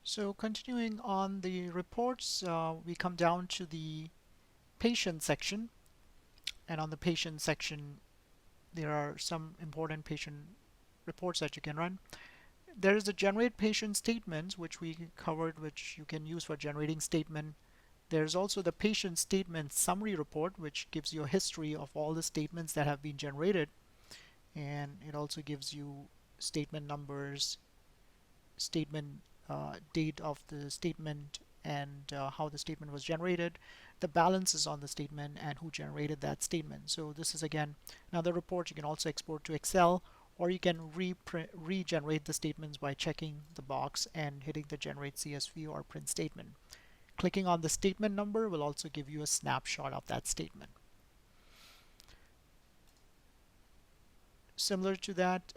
So continuing on the reports, we come down to the patient section, and on the patient section there are some important patient reports that you can run. There is the generate patient statements, which we covered, which you can use for generating statement. There's also the patient statement summary report, which gives you a history of all the statements that have been generated, and it also gives you statement numbers, statement date of the statement, and how the statement was generated, the balances on the statement, and who generated that statement. So this is again another report you can also export to Excel, or you can regenerate the statements by checking the box and hitting the generate CSV or print statement. Clicking on the statement number will also give you a snapshot of that statement. Similar to that,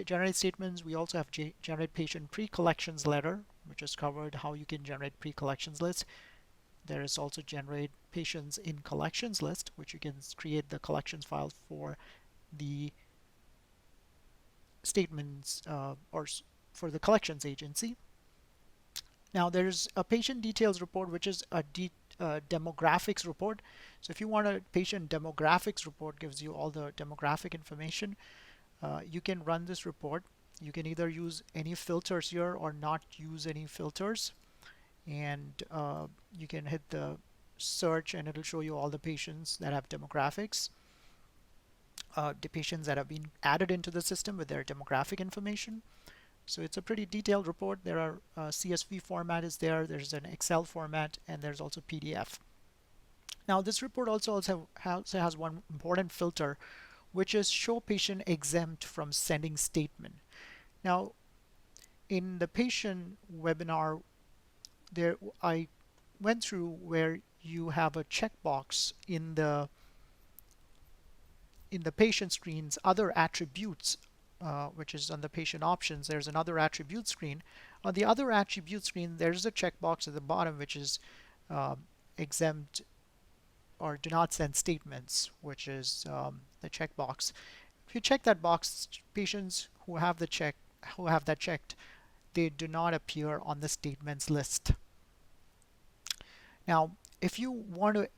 generate statements, we also have generate patient pre-collections letter, which is covered how you can generate pre-collections list. There is also generate patients in collections list, which you can create the collections file for the statements or for the collections agency. Now there's a patient details report, which is a demographics report. So if you want a patient demographics report, gives you all the demographic information. You can run this report. You can either use any filters here or not use any filters, and you can hit the search and it'll show you all the patients that have demographics, the patients that have been added into the system with their demographic information. So it's a pretty detailed report. There are CSV format is there, there's an Excel format, and there's also PDF. Now this report also has one important filter, which is show patient exempt from sending statement. Now in the patient webinar, there I went through where you have a checkbox in the patient screen's other attributes, which is on the patient options. There's another attribute screen. On the other attribute screen, there's a checkbox at the bottom, which is exempt or do not send statements, which is the checkbox. If you check that box, patients who have that checked, they do not appear on the statements list. Now, if you want to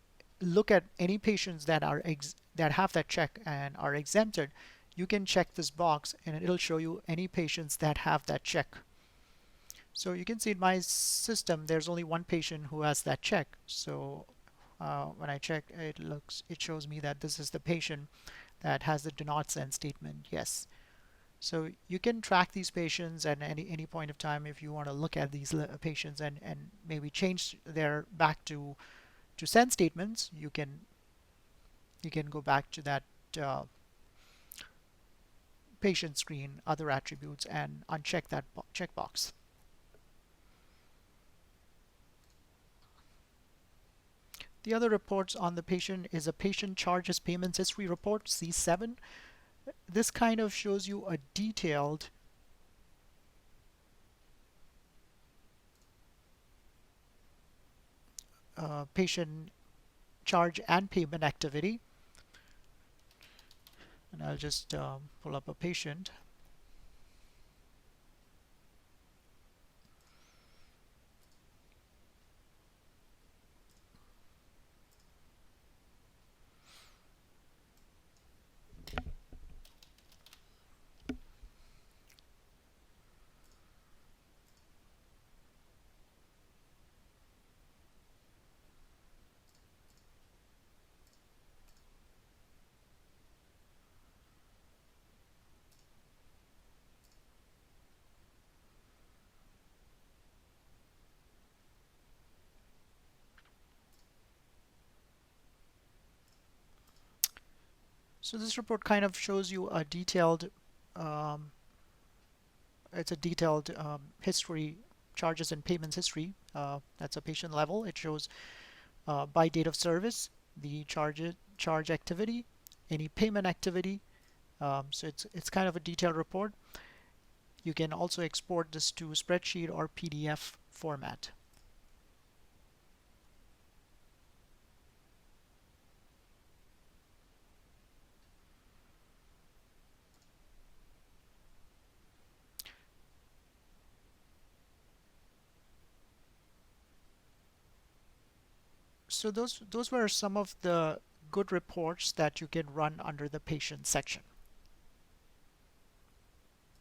look at any patients that have that check and are exempted, you can check this box and it'll show you any patients that have that check. So you can see in my system there's only one patient who has that check. So when I check, it shows me that this is the patient that has the do not send statement, yes. So you can track these patients at any point of time if you want to look at these patients and maybe change their back to send statements. You can go back to that patient screen, other attributes, and uncheck that checkbox. The other reports on the patient is a patient charges payments history report, C7. This kind of shows you a detailed patient charge and payment activity. And I'll just pull up a patient. So this report kind of shows you a detailed, um, it's a detailed history, charges and payments history. That's a patient level. It shows by date of service, the charge activity, any payment activity. So it's kind of a detailed report. You can also export this to spreadsheet or PDF format. So those were some of the good reports that you can run under the patient section.